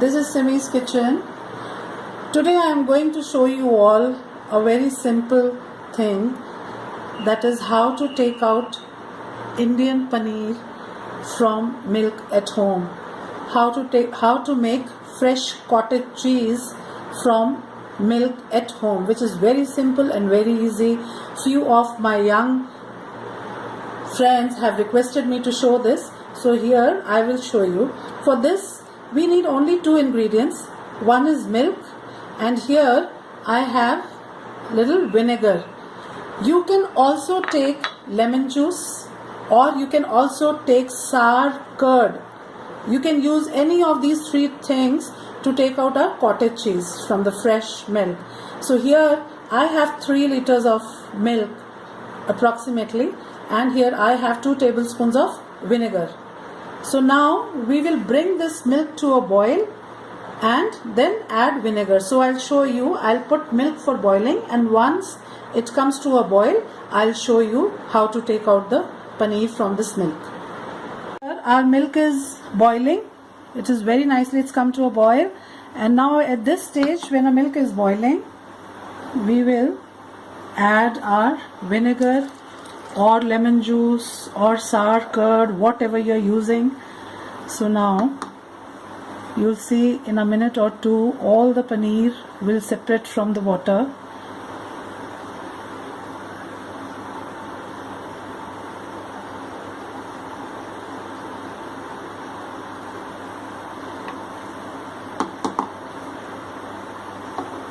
This is Simi's kitchen. Today I am going to show you all a very simple thing, that is how to take out Indian paneer from milk at home. How to make fresh cottage cheese from milk at home, which is very simple and very easy. Few of my young friends have requested me to show this, so here I will show you. For this we need only two ingredients. One is milk, and here I have little vinegar. You can also take lemon juice, or you can also take sour curd. You can use any of these three things to take out our cottage cheese from the fresh milk. So here I have 3 liters of milk approximately, and here I have 2 tablespoons of vinegar. So now we will bring this milk to a boil and then add vinegar. So I'll show you. I'll put milk for boiling, and once it comes to a boil, I'll show you how to take out the paneer from this milk. Our milk is boiling. It is very nicely, it's come to a boil, and now at this stage, when the milk is boiling, we will add our vinegar or lemon juice or sour curd, whatever you're using. So now you'll see in a minute or two all the paneer will separate from the water.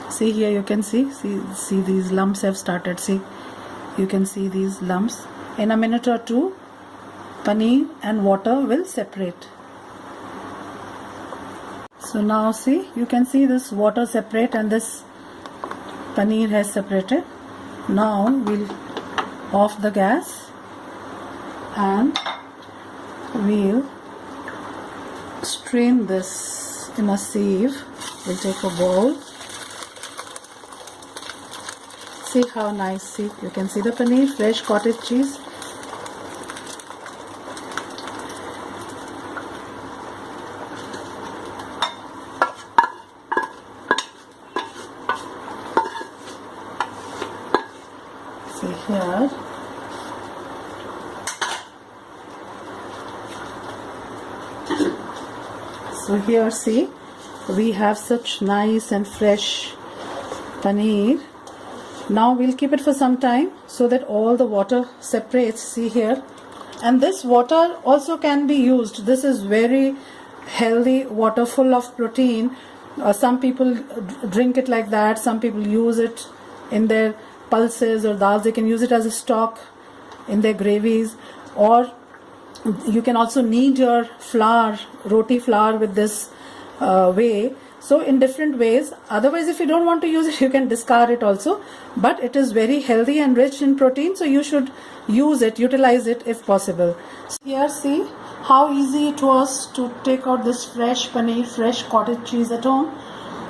See, here you can see these lumps have started. See, you can see these lumps. In a minute or two, paneer and water will separate. So now see, you can see this water separate and this paneer has separated. Now we'll off the gas and we'll strain this in a sieve. We'll take a bowl. See how nice, see, you can see the paneer, fresh cottage cheese. See here. So here, see, we have such nice and fresh paneer. Now we'll keep it for some time so that all the water separates. See here, and this water also can be used. This is very healthy water, full of protein. Some people drink it like that. Some people use it in their pulses or dals. They can use it as a stock in their gravies, or you can also knead your flour, roti flour, with this way. So in different ways. Otherwise, if you don't want to use it, you can discard it also, but it is very healthy and rich in protein, so you should use it, utilize it if possible. So here, see how easy it was to take out this fresh paneer, fresh cottage cheese at home.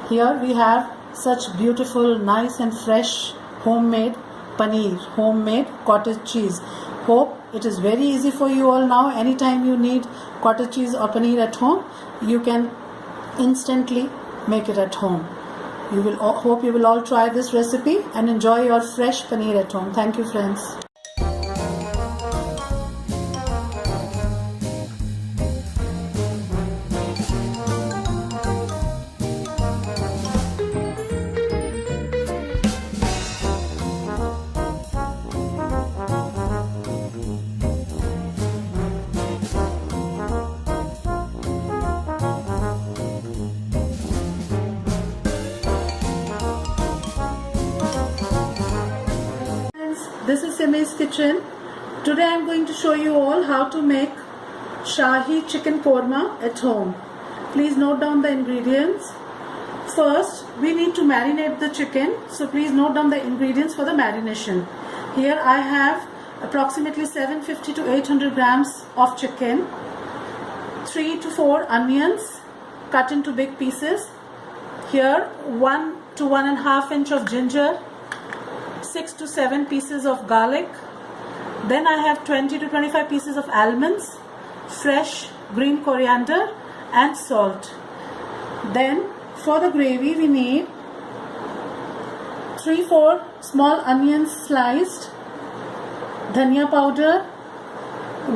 Here we have such beautiful, nice and fresh homemade paneer, homemade cottage cheese. Hope it is very easy for you all now. Anytime you need cottage cheese or paneer at home, you can instantly make it at home. Hope you will all try this recipe and enjoy your fresh paneer at home. Thank you, friends. This is Simi's kitchen. Today I am going to show you all how to make Shahi chicken korma at home. Please note down the ingredients. First, we need to marinate the chicken. So please note down the ingredients for the marination. Here I have approximately 750 to 800 grams of chicken, 3 to 4 onions cut into big pieces. Here 1 to 1.5 inch of ginger, 6 to 7 pieces of garlic. Then I have 20 to 25 pieces of almonds, fresh green coriander and salt. Then for the gravy we need 3-4 small onions sliced, dhania powder,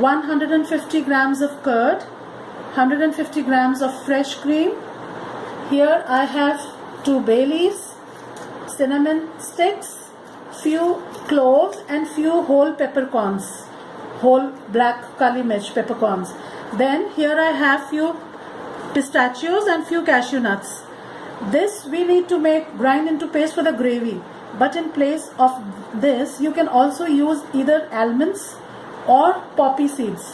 150 grams of curd, 150 grams of fresh cream. Here I have 2 bay leaves, cinnamon sticks, few cloves and few whole peppercorns, whole black kali mirch peppercorns. Then here I have few pistachios and few cashew nuts. This we need to grind into paste for the gravy, but in place of this you can also use either almonds or poppy seeds.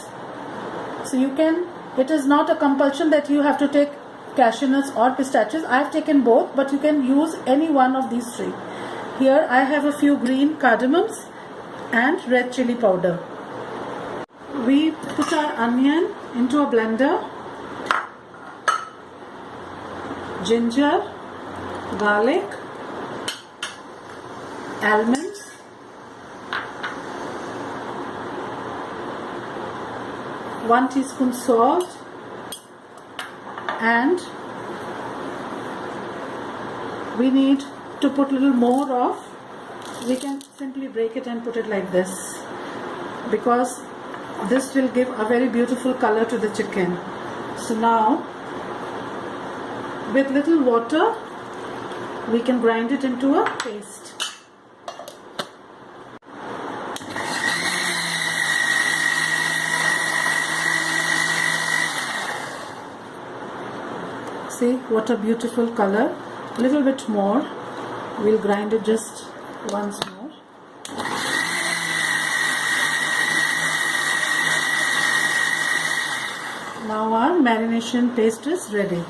So you can, it is not a compulsion that you have to take cashew nuts or pistachios. I have taken both, but you can use any one of these 3. Here I have a few green cardamoms and red chili powder. We put our onion into a blender, ginger, garlic, almonds, one teaspoon salt, and we need to put a little more of, we can simply break it and put it like this, because this will give a very beautiful color to the chicken. So now with little water we can grind it into a paste. See what a beautiful color. A little bit more. We'll grind it just once more. Now our marination paste is ready.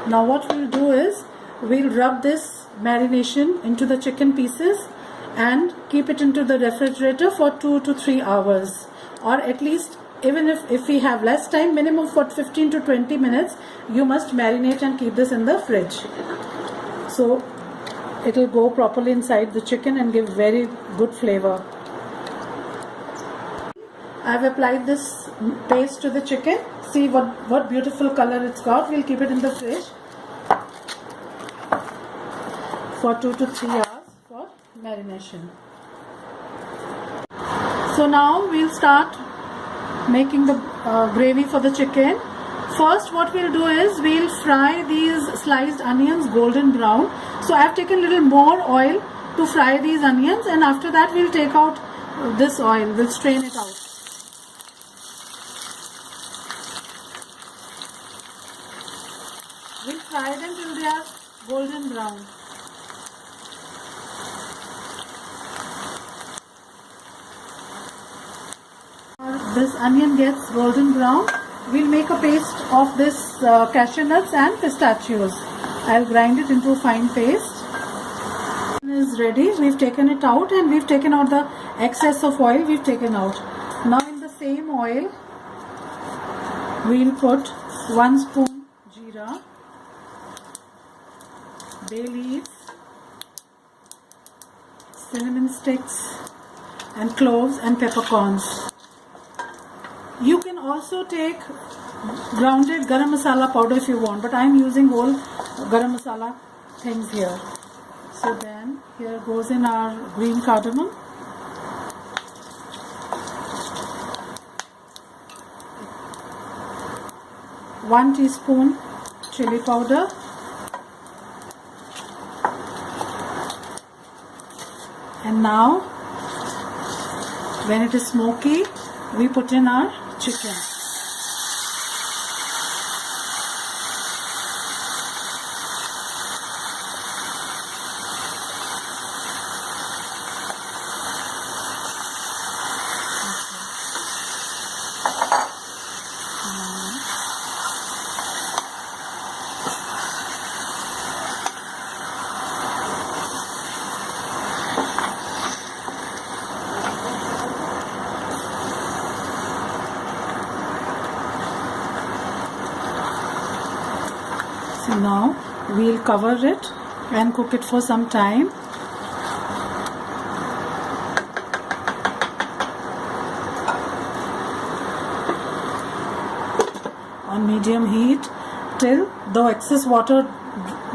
Now what we'll do is we'll rub this marination into the chicken pieces and keep it into the refrigerator for 2 to 3 hours, or at least, even if we have less time, minimum for 15 to 20 minutes you must marinate and keep this in the fridge, so it will go properly inside the chicken and give very good flavor. I have applied this paste to the chicken. See what beautiful color it's got. We'll keep it in the fridge for 2 to 3 hours for marination. So now we'll start making the gravy for the chicken. First what we'll do is we'll fry these sliced onions golden brown. So I have taken a little more oil to fry these onions, and after that we'll take out this oil, we'll strain it out. We'll fry them till they are golden brown. This onion gets golden brown, we'll make a paste of this cashew nuts and pistachios. I'll grind it into a fine paste. It is ready. We've taken it out and we've taken out the excess of oil we've taken out. Now in the same oil we'll put 1 spoon jeera, bay leaves, cinnamon sticks and cloves and peppercorns. You can also take grounded garam masala powder if you want, but I am using whole garam masala things here. So then here goes in our green cardamom, one teaspoon chili powder, and now when it is smoky we put in our chicken. So now we'll cover it and cook it for some time. On medium heat, till the excess water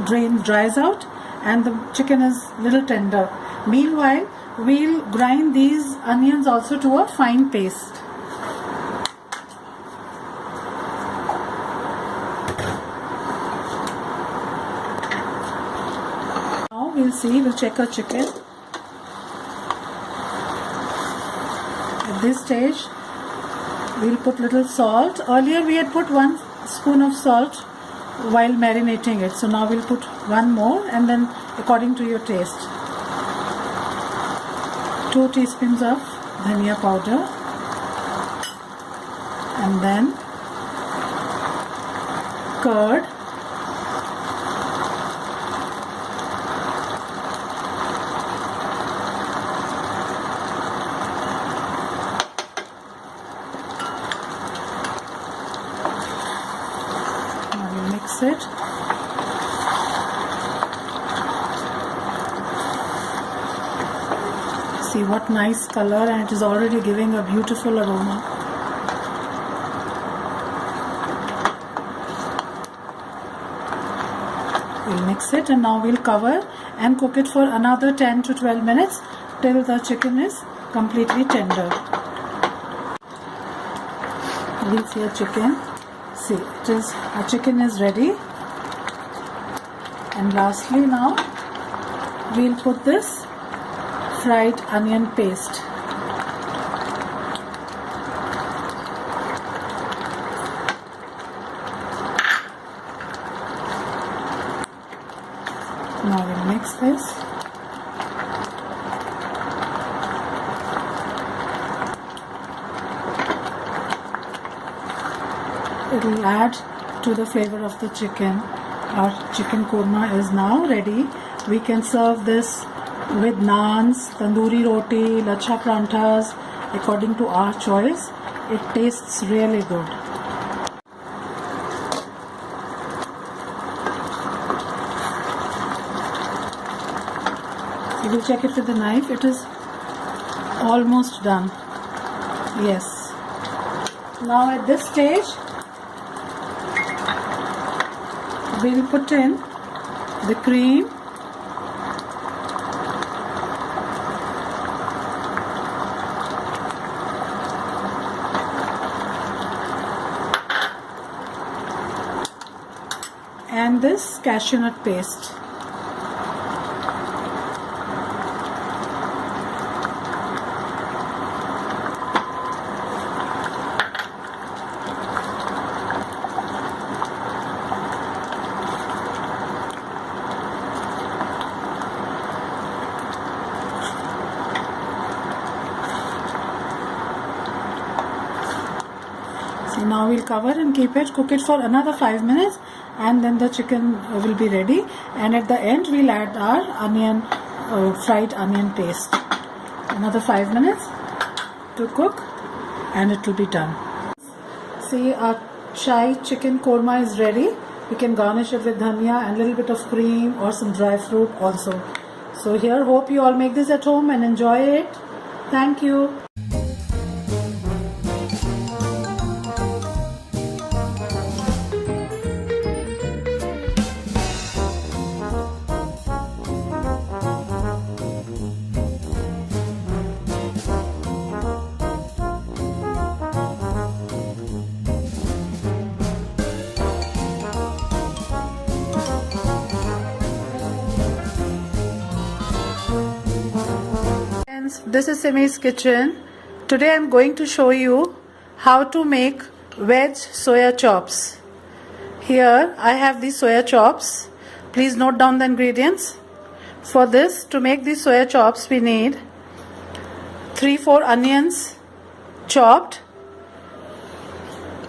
dries out and the chicken is little tender. Meanwhile, we'll grind these onions also to a fine paste. Now we'll check our chicken. At this stage, we'll put little salt. Earlier we had put 1 spoon of salt while marinating it. So now we'll put 1 more, and then according to your taste. 2 teaspoons of dhania powder, and then curd, now we'll mix it. See what nice color, and it is already giving a beautiful aroma. We'll mix it, and now we'll cover and cook it for another 10 to 12 minutes till the chicken is completely tender. We'll see our chicken. See, our chicken is ready. And lastly, now we'll put this fried onion paste. Now we'll mix this. It will add to the flavor of the chicken. Our chicken korma is now ready. We can serve this with naans, tandoori roti, lachha pranthas, according to our choice. It tastes really good. You will check it with the knife. It is almost done. Yes. Now at this stage, we'll put in the cream, and this cashew nut paste. So now we'll cover and cook it for another 5 minutes, and then the chicken will be ready. And at the end, we'll add our fried onion paste. Another 5 minutes to cook, and it will be done. See, our Shahi chicken korma is ready. We can garnish it with dhania and a little bit of cream or some dry fruit also. So here, hope you all make this at home and enjoy it. Thank you. This is Simi's kitchen. Today I am going to show you how to make veg soya chops. Here I have these soya chops. Please note down the ingredients. For this, to make these soya chops, we need 3-4 onions chopped,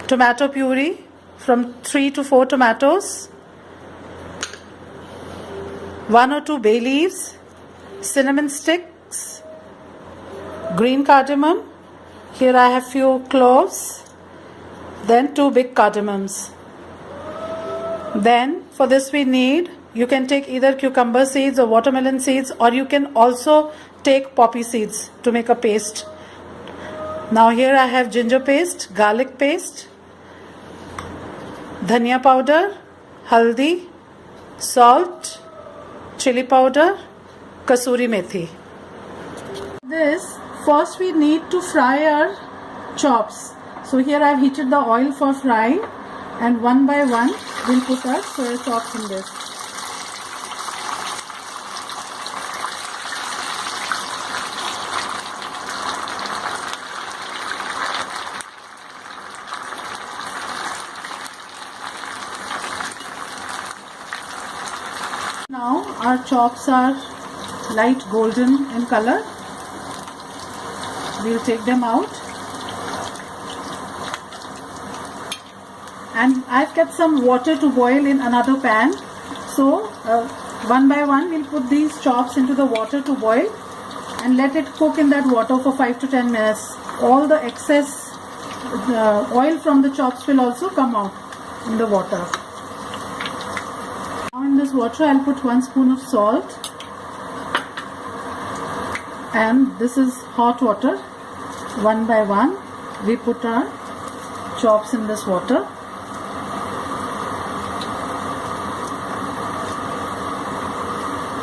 tomato puree from 3 to 4 tomatoes, 1 or 2 bay leaves, cinnamon sticks, green cardamom. Here I have few cloves, then 2 big cardamoms. Then for this we need, you can take either cucumber seeds or watermelon seeds, or you can also take poppy seeds to make a paste. Now here I have ginger paste, garlic paste, dhania powder, haldi, salt, chili powder, kasuri methi. First we need to fry our chops. So here I have heated the oil for frying, and one by one we'll put our soya chops in this. Now our chops are light golden in color. We'll take them out, and I've kept some water to boil in another pan. So one by one we'll put these chops into the water to boil and let it cook in that water for 5 to 10 minutes. All the excess oil from the chops will also come out in the water. Now in this water I'll put 1 spoon of salt, and this is hot water. One by one we put our chops in this water.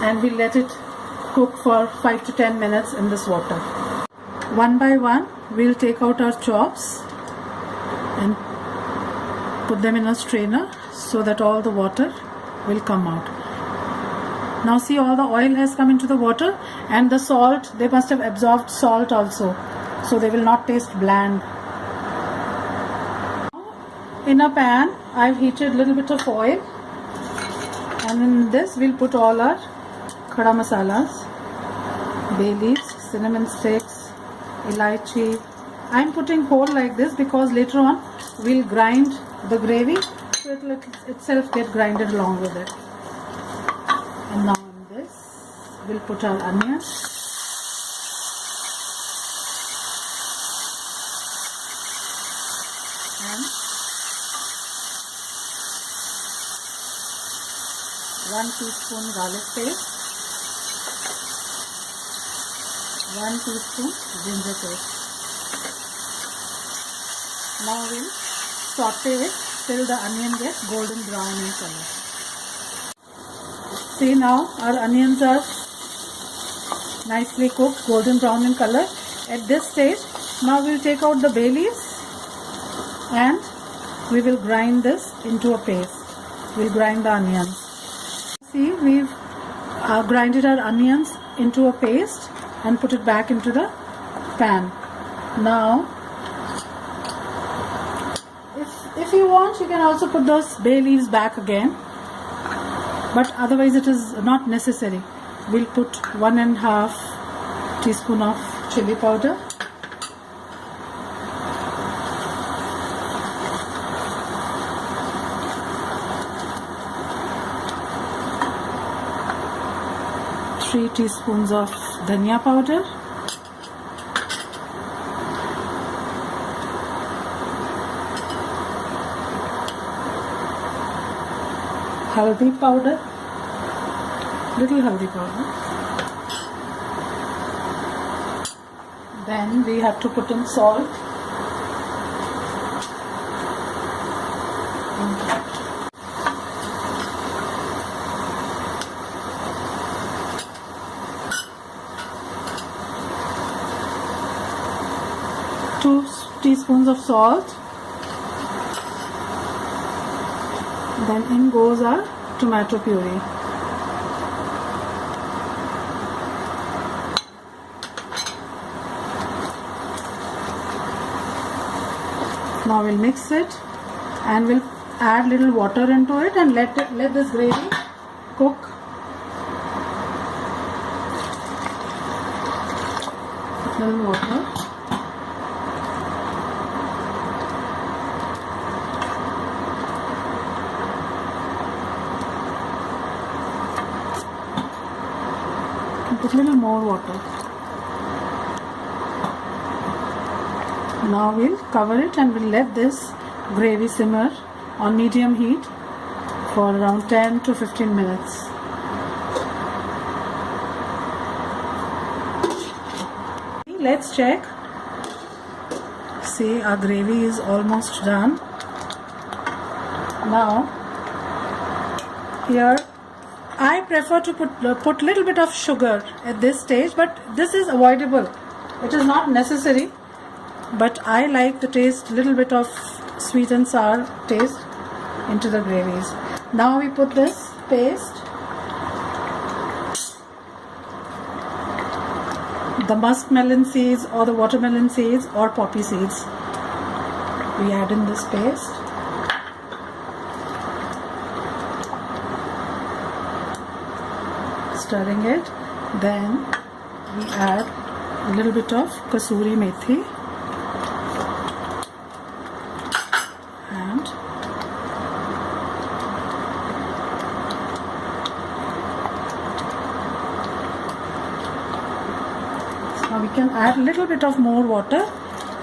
And we let it cook for 5 to 10 minutes in this water. One by one we'll take out our chops and put them in a strainer so that all the water will come out. Now see, all the oil has come into the water, and the salt, they must have absorbed salt also, so they will not taste bland. In a pan I've heated a little bit of oil, and in this we'll put all our khada masalas, bay leaves, cinnamon sticks, elaichi. I'm putting whole like this because later on we'll grind the gravy, so it will itself get grinded along with it. And now in this we'll put our onions, and 1 teaspoon garlic paste, 1 teaspoon ginger paste. Now we'll saute it till the onion gets golden brown in color. See, now our onions are nicely cooked, golden brown in color. At this stage, now we'll take out the bay leaves and we will grind this into a paste. We'll grind the onions. See, we've grinded our onions into a paste and put it back into the pan. Now, if you want, you can also put those bay leaves back again, but otherwise it is not necessary. We'll put 1.5 teaspoon of chili powder, three teaspoons of dhania powder, haldi powder, little haldi powder. Then we have to put in salt. Two teaspoons of salt. Then in goes our tomato puree. Now we'll mix it and we'll add little water into it and let this gravy cook. Little water. Put a little more water. Now we'll cover it and we'll let this gravy simmer on medium heat for around 10 to 15 minutes. Let's check. See, our gravy is almost done. Now here I prefer to put little bit of sugar at this stage, but this is avoidable. It is not necessary, but I like the taste, little bit of sweet and sour taste into the gravies. Now we put this paste, the muskmelon seeds or the watermelon seeds or poppy seeds. We add in this paste. Stirring it. Then we add a little bit of kasuri methi and now we can add a little bit of more water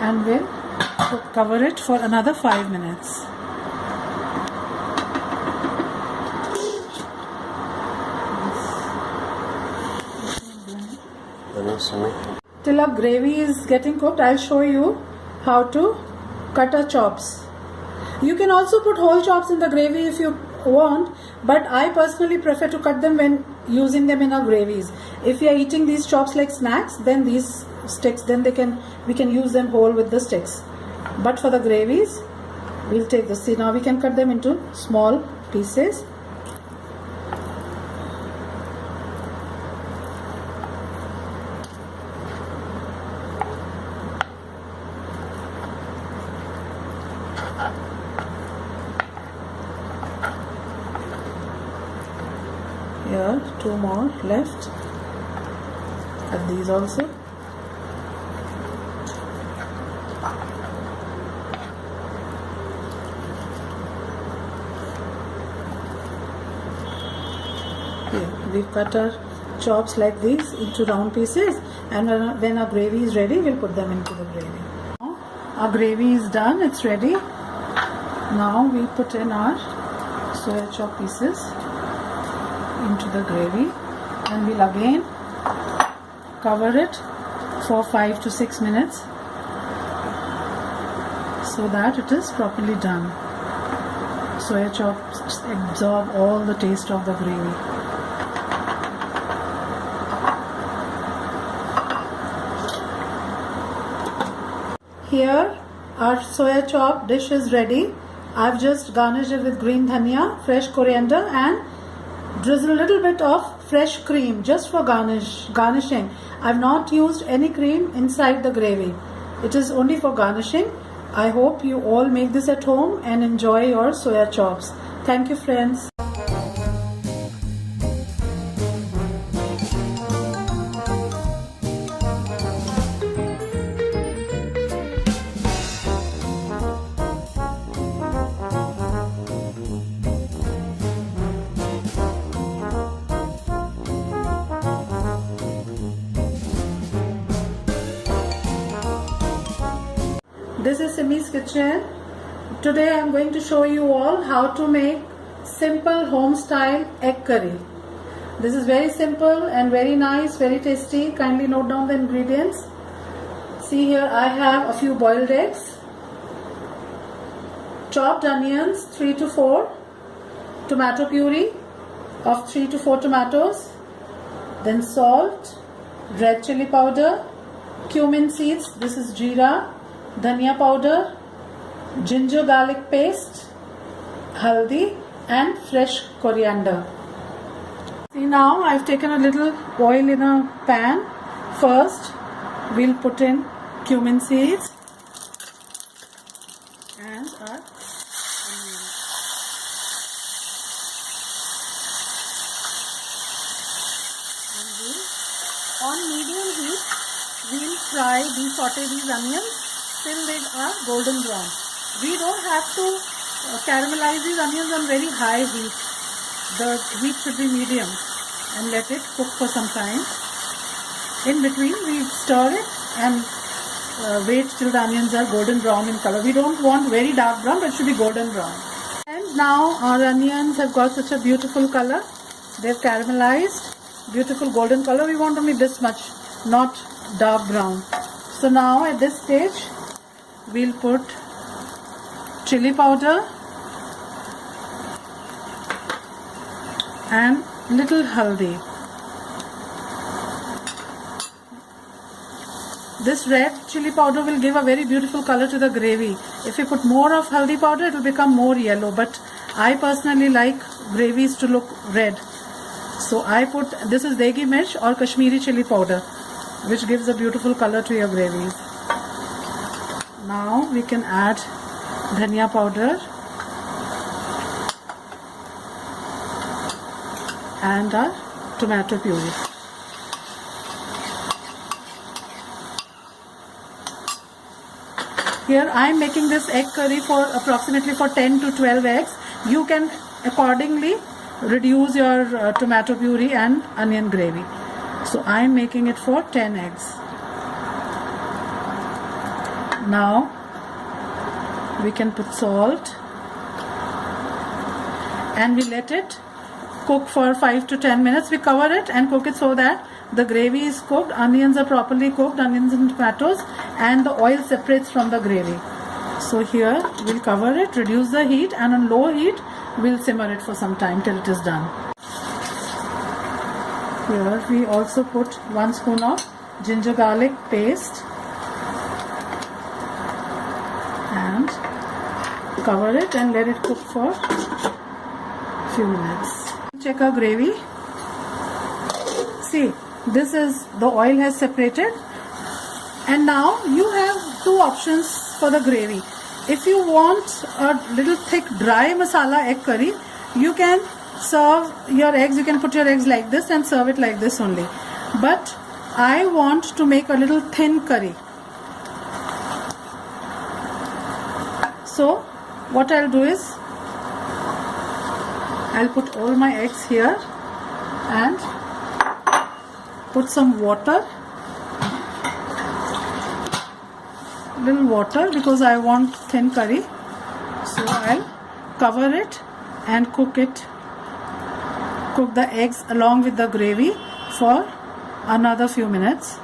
and we'll cover it for another 5 minutes. Till our gravy is getting cooked, I'll show you how to cut our chops. You can also put whole chops in the gravy if you want, but I personally prefer to cut them when using them in our gravies. If you are eating these chops like snacks, then these sticks, then we can use them whole with the sticks. But for the gravies, we'll take this. See, now we can cut them into small pieces. Here, 2 more left. Cut these also. Here, we've cut our chops like these into round pieces, and when our gravy is ready, we'll put them into the gravy. Now, our gravy is done, it's ready. Now we put in our soya chop pieces into the gravy, and we'll again cover it for 5 to 6 minutes so that it is properly done. Soya chops absorb all the taste of the gravy. Here our soya chop dish is ready. I've just garnished it with green dhania, fresh coriander, and drizzle a little bit of fresh cream just for garnishing. I've not used any cream inside the gravy. It is only for garnishing. I hope you all make this at home and enjoy your soya chops. Thank you, friends. This is Simi's kitchen. Today I am going to show you all how to make simple home style egg curry. This is very simple and very nice, very tasty. Kindly note down the ingredients. See here, I have a few boiled eggs, chopped onions 3 to 4, tomato puree of 3 to 4 tomatoes, then salt, red chili powder, cumin seeds, this is jeera, dhania powder, ginger garlic paste, haldi, and fresh coriander. See, now I've taken a little oil in a pan. First we'll put in cumin seeds and our onions. And on medium heat we'll saute these onions till they are golden brown. We don't have to caramelize these onions on very high heat. The heat should be medium and let it cook for some time. In between we stir it and wait till the onions are golden brown in color. We don't want very dark brown, but it should be golden brown. And now our onions have got such a beautiful color. They've caramelized, beautiful golden color. We want only this much, not dark brown. So now at this stage we'll put chili powder, and little haldi. This red chili powder will give a very beautiful color to the gravy. If you put more of haldi powder, it will become more yellow, but I personally like gravies to look red. So I put, this is degi mirch or Kashmiri chili powder, which gives a beautiful color to your gravies. Now we can add dhania powder and our tomato puree. Here I am making this egg curry for approximately for 10 to 12 eggs. You can accordingly reduce your tomato puree and onion gravy. So I am making it for 10 eggs. Now we can put salt and we let it cook for 5 to 10 minutes. We cover it and cook it so that the gravy is cooked, onions are properly cooked, onions and tomatoes, and the oil separates from the gravy. So here we'll cover it, reduce the heat, and on low heat we'll simmer it for some time till it is done. Here we also put 1 spoon of ginger garlic paste and cover it and let it cook for a few minutes. Check our gravy. See, this is, the oil has separated, and now you have 2 options for the gravy. If you want a little thick dry masala egg curry, you can serve your eggs, you can put your eggs like this and serve it like this only. But I want to make a little thin curry. So what I'll do is, I'll put all my eggs here and put some water, little water, because I want thin curry. So I'll cover it and cook the eggs along with the gravy for another few minutes.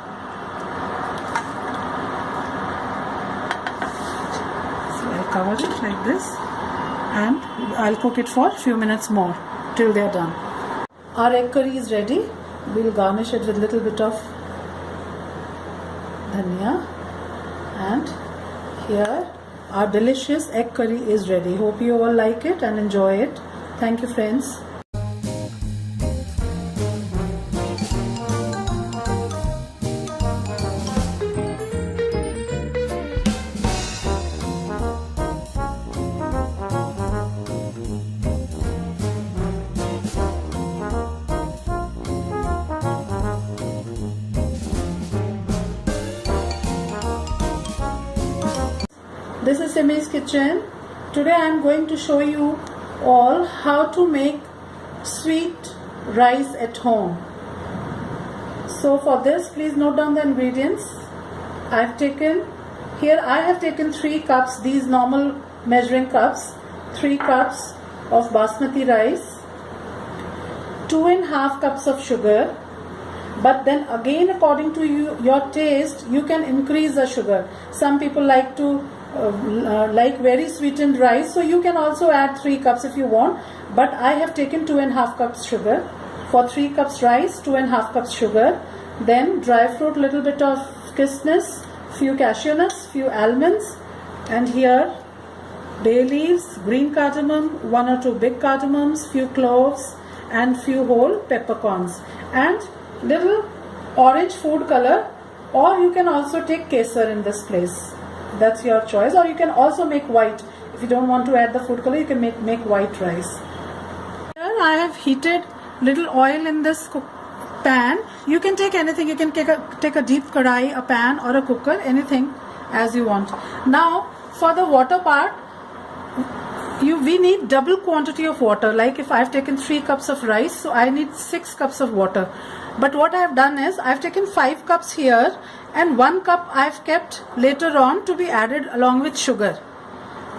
So I'll cover it like this and I'll cook it for a few minutes more till they're done. Our egg curry is ready. We'll garnish it with a little bit of dhania, and here our delicious egg curry is ready. Hope you all like it and enjoy it. Thank you, friends. This is Simi's kitchen. Today I am going to show you all how to make sweet rice at home. So for this, please note down the ingredients. I have taken 3 cups, these normal measuring cups, 3 cups of basmati rice, 2.5 cups of sugar. But then again, according to your taste, you can increase the sugar. Some people like to like very sweetened rice, so you can also add 3 cups if you want, but I have taken 2.5 cups sugar. For 3 cups rice, 2.5 cups sugar. Then dry fruit, little bit of kismis, few cashew nuts, few almonds, and here bay leaves, green cardamom, 1 or 2 big cardamoms, few cloves, and few whole peppercorns, and little orange food color, or you can also take kesar in this place. That's your choice, or you can also make white. If you don't want to add the food color, you can make white rice. Here I have heated little oil in this pan. You can take anything. You can take a deep kadai, a pan, or a cooker, anything as you want. Now for the water part, we need double quantity of water. Like if I have taken 3 cups of rice, so I need 6 cups of water. But what I have done is, I have taken 5 cups here and 1 cup I have kept later on to be added along with sugar.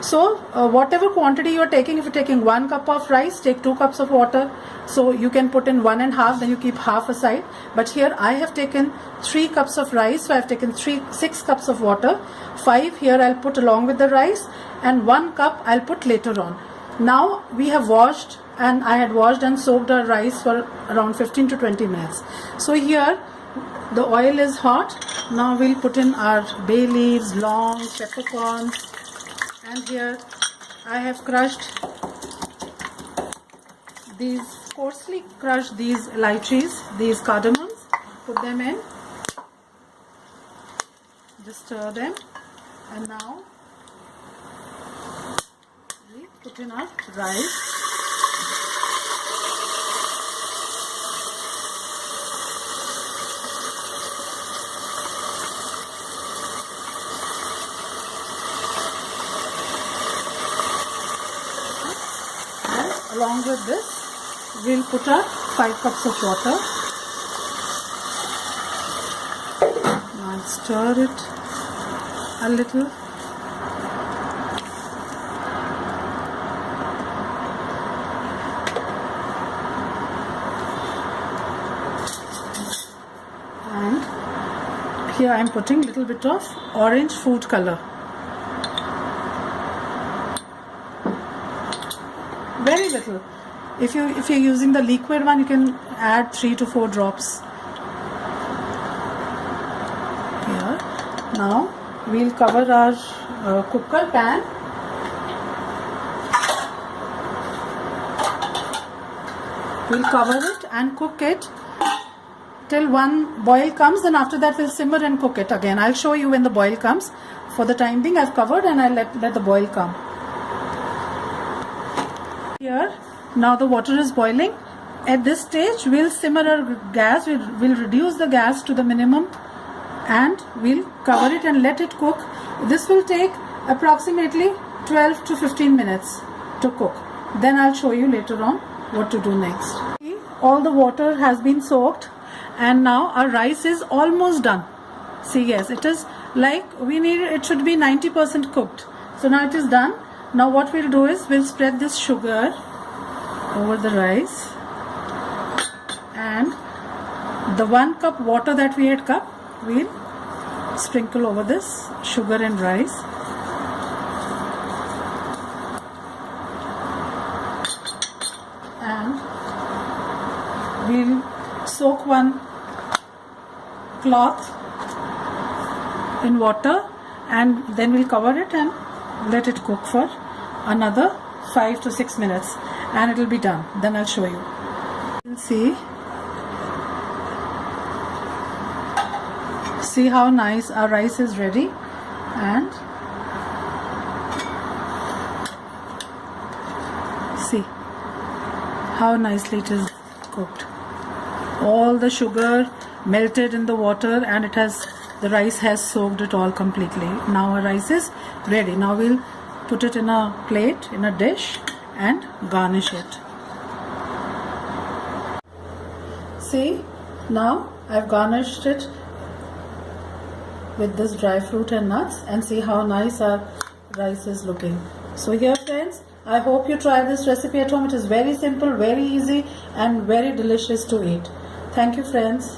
So whatever quantity you are taking, if you are taking 1 cup of rice, take 2 cups of water. So you can put in 1.5, then you keep half aside. But here I have taken 3 cups of rice, so I have taken 6 cups of water. 5 here I'll put along with the rice, and 1 cup I'll put later on. Now we have washed and I had washed and soaked our rice for around 15 to 20 minutes. So here the oil is hot. Now we'll put in our bay leaves, long, peppercorns, and here I have crushed these, coarsely crushed these lychees, these cardamoms. Put them in, just stir them, and now we put in our rice. Along with this, we'll put our 5 cups of water. Now I'll stir it a little. And here I am putting a little bit of orange food color. Very little. If you're using the liquid one, you can add 3 to 4 drops. Here. Now we'll cover our cooker pan. We'll cover it and cook it till one boil comes. Then after that we'll simmer and cook it again. I'll show you when the boil comes. For the time being, I've covered and I'll let the boil come. Here, now the water is boiling. At this stage, we'll simmer our gas. We'll reduce the gas to the minimum, and we'll cover it and let it cook. This will take approximately 12 to 15 minutes to cook. Then I'll show you later on what to do next. All the water has been soaked, and now our rice is almost done. See, yes, it is like it should be 90% cooked. So now it is done. Now what we'll do is we'll spread this sugar over the rice, and the 1 cup water that we had cut, we'll sprinkle over this sugar and rice. And we'll soak one cloth in water, and then we'll cover it and let it cook for another 5 to 6 minutes, and it will be done. Then I'll show you. You'll see how nice our rice is ready, and see how nicely it is cooked. All the sugar melted in the water, and the rice has soaked it all completely. Now our rice is ready. Now we'll put it in a plate, in a dish, and garnish it. See, now I've garnished it with this dry fruit and nuts, and see how nice our rice is looking. So here, friends, I hope you try this recipe at home. It is very simple, very easy, and very delicious to eat. Thank you, friends.